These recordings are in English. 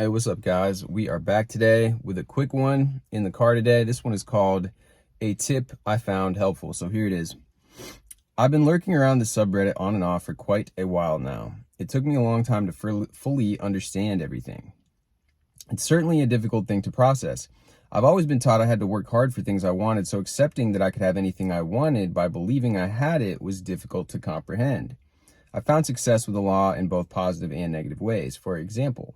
Hey, what's up, guys? We are back today with a quick one in the car today. This one is called A Tip I Found Helpful. So here it is. I've been lurking around the subreddit on and off for quite a while now. It took me a long time to fully understand everything. It's certainly a difficult thing to process. I've always been taught I had to work hard for things I wanted, so accepting that I could have anything I wanted by believing I had it was difficult to comprehend. I found success with the law in both positive and negative ways. For example,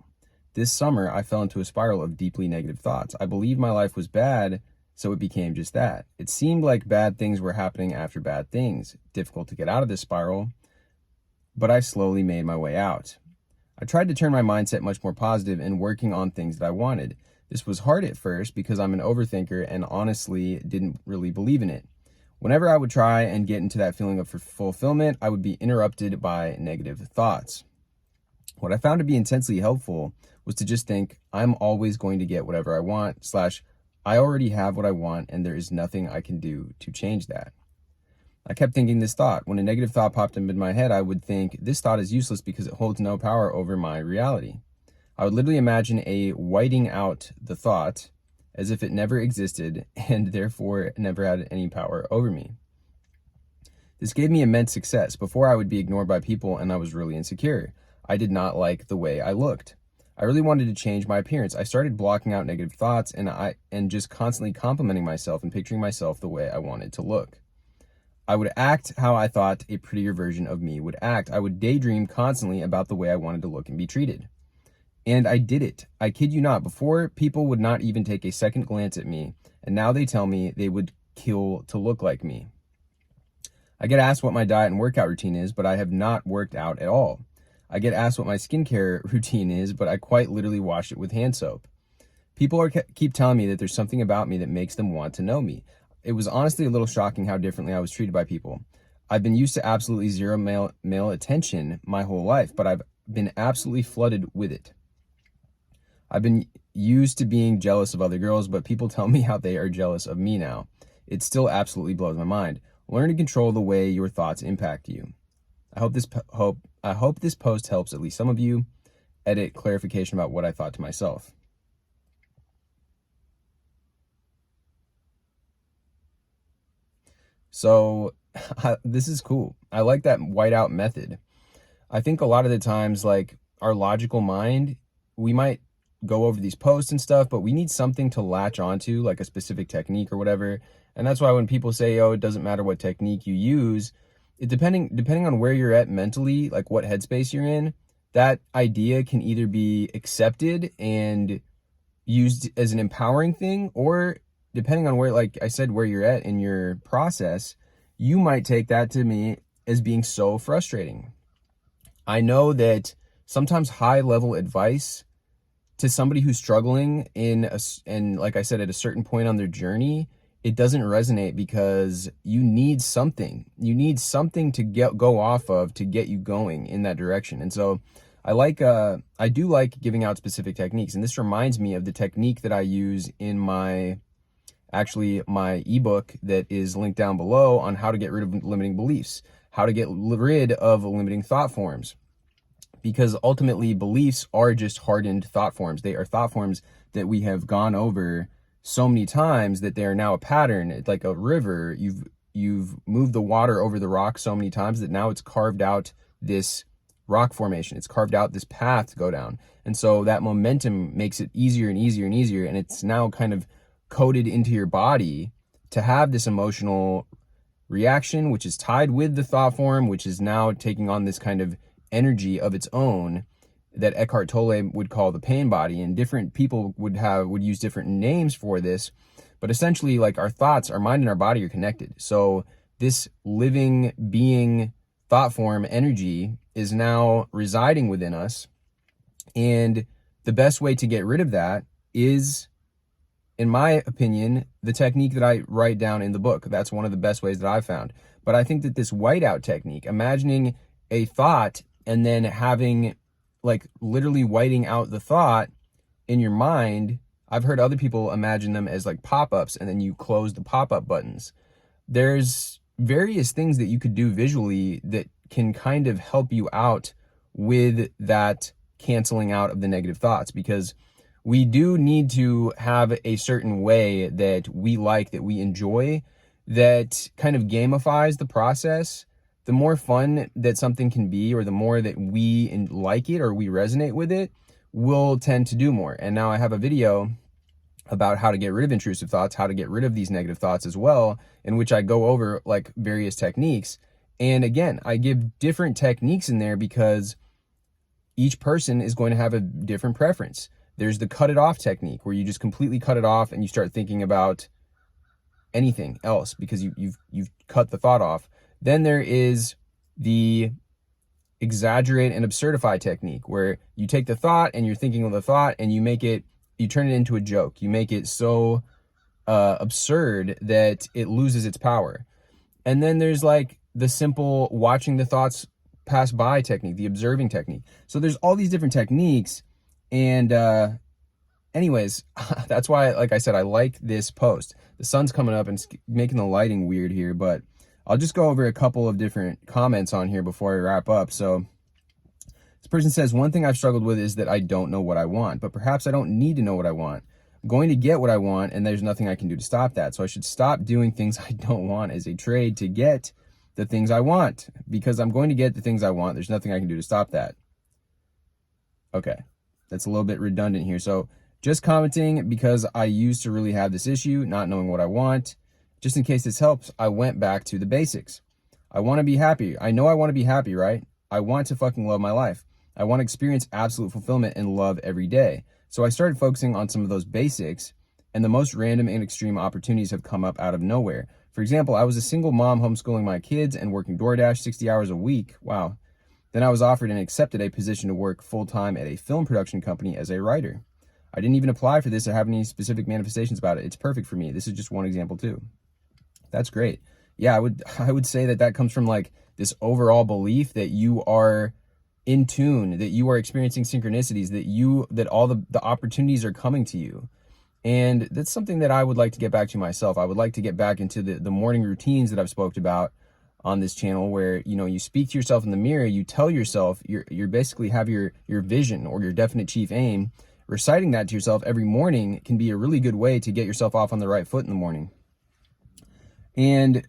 this summer, I fell into a spiral of deeply negative thoughts. I believed my life was bad, so it became just that. It seemed like bad things were happening after bad things. Difficult to get out of this spiral, but I slowly made my way out. I tried to turn my mindset much more positive and working on things that I wanted. This was hard at first because I'm an overthinker and honestly didn't really believe in it. Whenever I would try and get into that feeling of fulfillment, I would be interrupted by negative thoughts. What I found to be intensely helpful was to just think, I'm always going to get whatever I want, / I already have what I want and there is nothing I can do to change that. I kept thinking this thought. When a negative thought popped into my head, I would think, this thought is useless because it holds no power over my reality. I would literally imagine a whiting out the thought as if it never existed and therefore never had any power over me. This gave me immense success. Before, I would be ignored by people and I was really insecure. I did not like the way I looked. I really wanted to change my appearance. I started blocking out negative thoughts and just constantly complimenting myself and picturing myself the way I wanted to look. I would act how I thought a prettier version of me would act. I would daydream constantly about the way I wanted to look and be treated. And I did it. I kid you not. Before, people would not even take a second glance at me, and now they tell me they would kill to look like me. I get asked what my diet and workout routine is, but I have not worked out at all. I get asked what my skincare routine is, but I quite literally wash it with hand soap. People keep telling me that there's something about me that makes them want to know me. It was honestly a little shocking how differently I was treated by people. I've been used to absolutely zero male attention my whole life, but I've been absolutely flooded with it. I've been used to being jealous of other girls, but people tell me how they are jealous of me now. It still absolutely blows my mind. Learn to control the way your thoughts impact you. I hope this post helps at least some of you. Edit clarification about what I thought to myself. So this is cool. I like that whiteout method. I think a lot of the times, like our logical mind, we might go over these posts and stuff, but we need something to latch onto, like a specific technique or whatever. And that's why when people say, oh, it doesn't matter what technique you use, depending on where you're at mentally, like what headspace you're in, that idea can either be accepted and used as an empowering thing, or depending on where, like I said, where you're at in your process, you might take that to me as being so frustrating. I know that sometimes high level advice to somebody who's struggling and like I said, at a certain point on their journey, it doesn't resonate because you need something to go off of to get you going in that direction. And so I do like giving out specific techniques. And this reminds me of the technique that I use in my ebook that is linked down below on how to get rid of limiting beliefs, how to get rid of limiting thought forms. Because ultimately beliefs are just hardened thought forms. They are thought forms that we have gone over so many times that they are now a pattern. It's like a river. You've moved the water over the rock so many times that now it's carved out this rock formation. It's carved out this path to go down. And so that momentum makes it easier and easier and easier. And it's now kind of coded into your body to have this emotional reaction, which is tied with the thought form, which is now taking on this kind of energy of its own that Eckhart Tolle would call the pain body, and different people would use different names for this, but essentially, like, our thoughts, our mind and our body are connected. So this living being thought form energy is now residing within us, and the best way to get rid of that is, in my opinion, the technique that I write down in the book. That's one of the best ways that I've found. But I think that this whiteout technique, imagining a thought and then having, like, literally whiting out the thought in your mind. I've heard other people imagine them as like pop-ups, and then you close the pop-up buttons. There's various things that you could do visually that can kind of help you out with that canceling out of the negative thoughts, because we do need to have a certain way that we like, that we enjoy, that kind of gamifies the process. The more fun that something can be, or the more that we like it or we resonate with it, we'll tend to do more. And now I have a video about how to get rid of intrusive thoughts, how to get rid of these negative thoughts as well, in which I go over like various techniques. And again, I give different techniques in there because each person is going to have a different preference. There's the cut it off technique, where you just completely cut it off and you start thinking about anything else because you've cut the thought off. Then there is the exaggerate and absurdify technique, where you take the thought and you're thinking of the thought and you turn it into a joke. You make it so absurd that it loses its power. And then there's like the simple watching the thoughts pass by technique, the observing technique. So there's all these different techniques. And anyways, that's why, like I said, I like this post. The sun's coming up and it's making the lighting weird here, but I'll just go over a couple of different comments on here before I wrap up. So this person says, one thing I've struggled with is that I don't know what I want, but perhaps I don't need to know what I want. I'm going to get what I want, and there's nothing I can do to stop that. So I should stop doing things I don't want as a trade to get the things I want, because I'm going to get the things I want. There's nothing I can do to stop that. Okay, that's a little bit redundant here. So just commenting because I used to really have this issue, not knowing what I want. Just in case this helps, I went back to the basics. I want to be happy. I know I want to be happy, right? I want to fucking love my life. I want to experience absolute fulfillment and love every day. So I started focusing on some of those basics, and the most random and extreme opportunities have come up out of nowhere. For example, I was a single mom homeschooling my kids and working DoorDash 60 hours a week. Wow. Then I was offered and accepted a position to work full-time at a film production company as a writer. I didn't even apply for this or have any specific manifestations about it. It's perfect for me. This is just one example too. That's great. Yeah, I would say that comes from like this overall belief that you are in tune, that you are experiencing synchronicities, that all the opportunities are coming to you. And that's something that I would like to get back to myself. I would like to get back into the morning routines that I've spoke about on this channel, where, you know, you speak to yourself in the mirror, you tell yourself, you're basically have your vision or your definite chief aim. Reciting that to yourself every morning can be a really good way to get yourself off on the right foot in the morning. And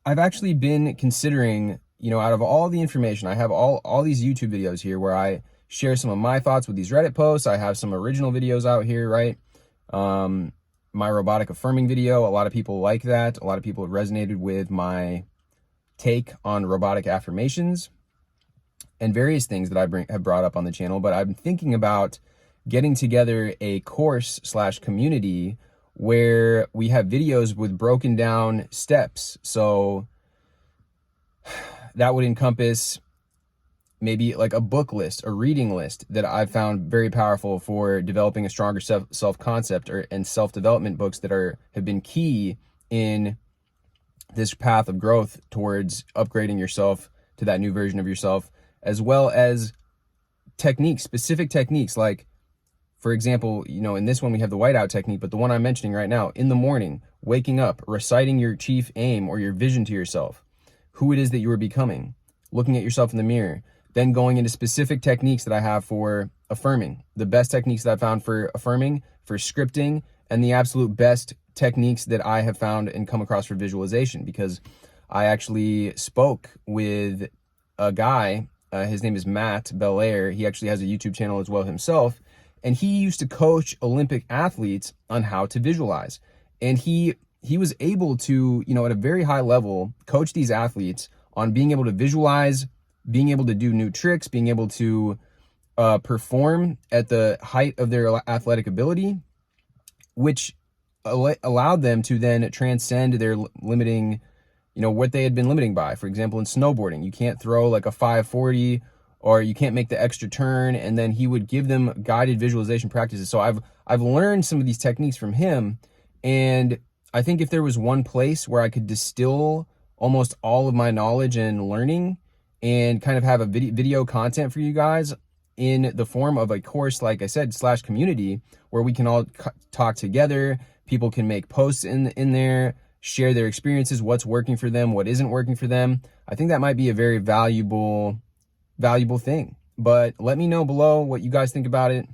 I've actually been considering, you know, out of all the information, I have all these YouTube videos here where I share some of my thoughts with these Reddit posts. I have some original videos out here, right? My robotic affirming video, a lot of people like that. A lot of people have resonated with my take on robotic affirmations and various things that I have brought up on the channel. But I'm thinking about getting together a course/community where we have videos with broken down steps. So that would encompass maybe like a book list, a reading list that I've found very powerful for developing a stronger self-concept and self-development books that have been key in this path of growth towards upgrading yourself to that new version of yourself, as well as techniques, specific techniques. Like, for example, you know, in this one we have the whiteout technique, but the one I'm mentioning right now, in the morning, waking up, reciting your chief aim or your vision to yourself, who it is that you are becoming, looking at yourself in the mirror, then going into specific techniques that I have for affirming, the best techniques that I found for affirming, for scripting, and the absolute best techniques that I have found and come across for visualization, because I actually spoke with a guy, his name is Matt Belair. He actually has a YouTube channel as well himself, and he used to coach Olympic athletes on how to visualize. And he was able to, you know, at a very high level, coach these athletes on being able to visualize, being able to do new tricks, being able to perform at the height of their athletic ability, which allowed them to then transcend their limiting, you know, what they had been limiting by. For example, in snowboarding, you can't throw like a 540, or you can't make the extra turn. And then he would give them guided visualization practices. So I've learned some of these techniques from him. And I think if there was one place where I could distill almost all of my knowledge and learning and kind of have a video content for you guys in the form of a course, like I said, /community, where we can all talk together. People can make posts in there, share their experiences, what's working for them, what isn't working for them. I think that might be a very valuable thing. but let me know below what you guys think about it.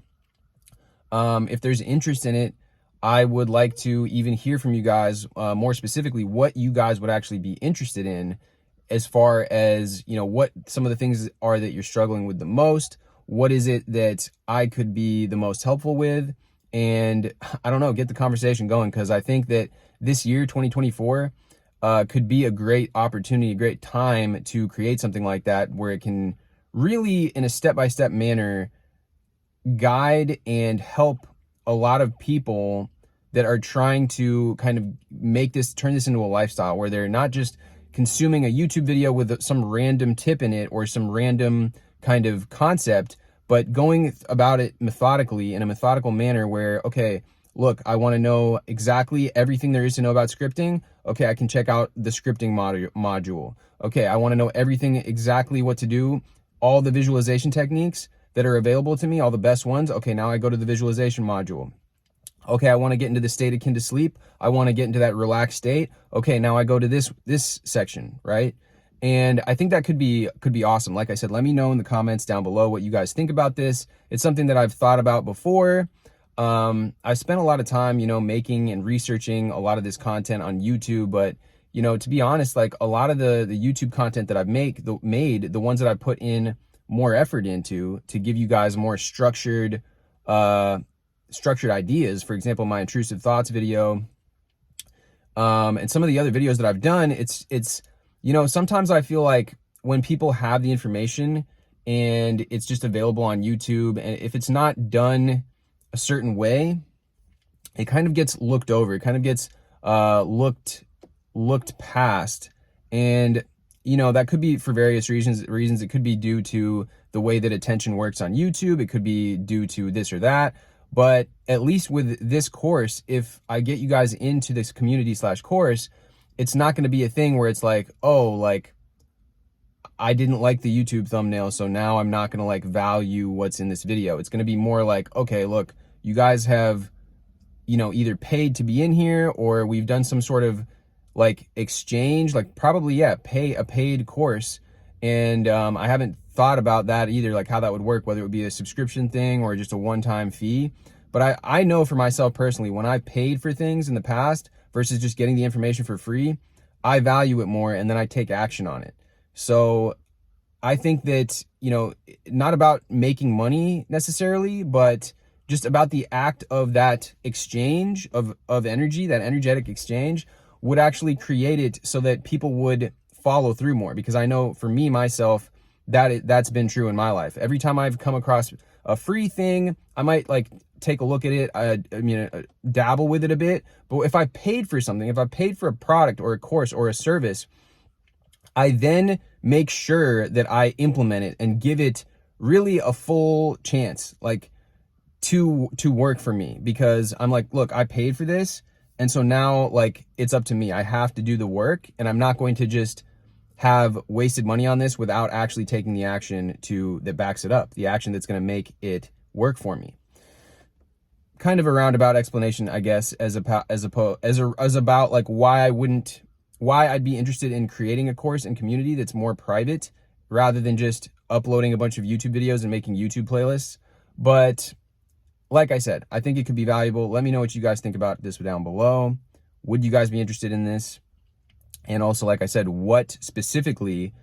If there's interest in it, I would like to even hear from you guys, more specifically, what you guys would actually be interested in, as far as, you know, what some of the things are that you're struggling with the most. What is it that I could be the most helpful with? And I don't know, get the conversation going, because I think that this year, 2024, could be a great opportunity, a great time to create something like that, where it can really, in a step-by-step manner, guide and help a lot of people that are trying to kind of turn this into a lifestyle, where they're not just consuming a YouTube video with some random tip in it or some random kind of concept, but going about it methodically, in a methodical manner, where, okay, look, I want to know exactly everything there is to know about scripting. Okay, I can check out the scripting module. Okay, I want to know everything, exactly what to do, all the visualization techniques that are available to me, all the best ones. Okay, now I go to the visualization module. Okay, I want to get into the state akin to sleep. I want to get into that relaxed state. Okay, now I go to this section, right? And I think that could be awesome. Like I said, let me know in the comments down below what you guys think about this. It's something that I've thought about before. I spent a lot of time, you know, making and researching a lot of this content on YouTube, but, you know, to be honest, like, a lot of the YouTube content that I've made, the ones that I put in more effort into to give you guys more structured ideas. For example, my intrusive thoughts video, and some of the other videos that I've done, it's, you know, sometimes I feel like when people have the information and it's just available on YouTube, and if it's not done a certain way, it kind of gets looked over. It kind of gets looked past. And, you know, that could be for various reasons. It could be due to the way that attention works on YouTube. It could be due to this or that. But at least with this course, if I get you guys into this community/course, it's not going to be a thing where it's like, oh, like, I didn't like the YouTube thumbnail, so now I'm not going to like value what's in this video. It's going to be more like, okay, look, you guys have, you know, either paid to be in here, or we've done some sort of like exchange, like probably, yeah, pay a paid course. And I haven't thought about that either, like how that would work, whether it would be a subscription thing or just a one-time fee. But I know for myself personally, when I've paid for things in the past versus just getting the information for free, I value it more, and then I take action on it. So I think that, you know, not about making money necessarily, but just about the act of that exchange of energy, that energetic exchange, would actually create it so that people would follow through more. Because I know for me, myself, that's been true in my life. Every time I've come across a free thing, I might like take a look at it, dabble with it a bit. But if I paid for something, if I paid for a product or a course or a service, I then make sure that I implement it and give it really a full chance, like to work for me, because I'm like, look, I paid for this. And so now, like, it's up to me. I have to do the work, and I'm not going to just have wasted money on this without actually taking the action that backs it up, the action that's going to make it work for me. Kind of a roundabout explanation, I guess, as about like why I'd be interested in creating a course and community that's more private, rather than just uploading a bunch of YouTube videos and making YouTube playlists. But like I said, I think it could be valuable. Let me know what you guys think about this down below. Would you guys be interested in this? And also, like I said, what specifically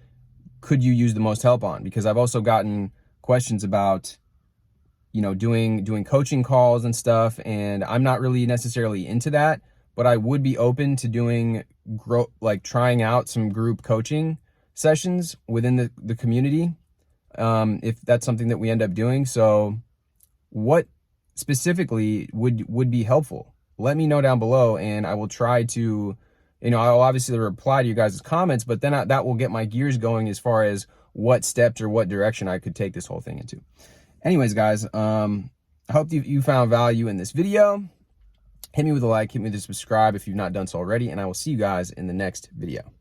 could you use the most help on? Because I've also gotten questions about, you know, doing coaching calls and stuff, and I'm not really necessarily into that, but I would be open to doing trying out some group coaching sessions within the community, if that's something that we end up doing. So what specifically would be helpful? Let me know down below, and I will try to, you know, I'll obviously reply to you guys' comments, but then that will get my gears going as far as what steps or what direction I could take this whole thing into. Anyways, guys, I hope you found value in this video. Hit me with a like, hit me with a subscribe if you've not done so already, and I will see you guys in the next video.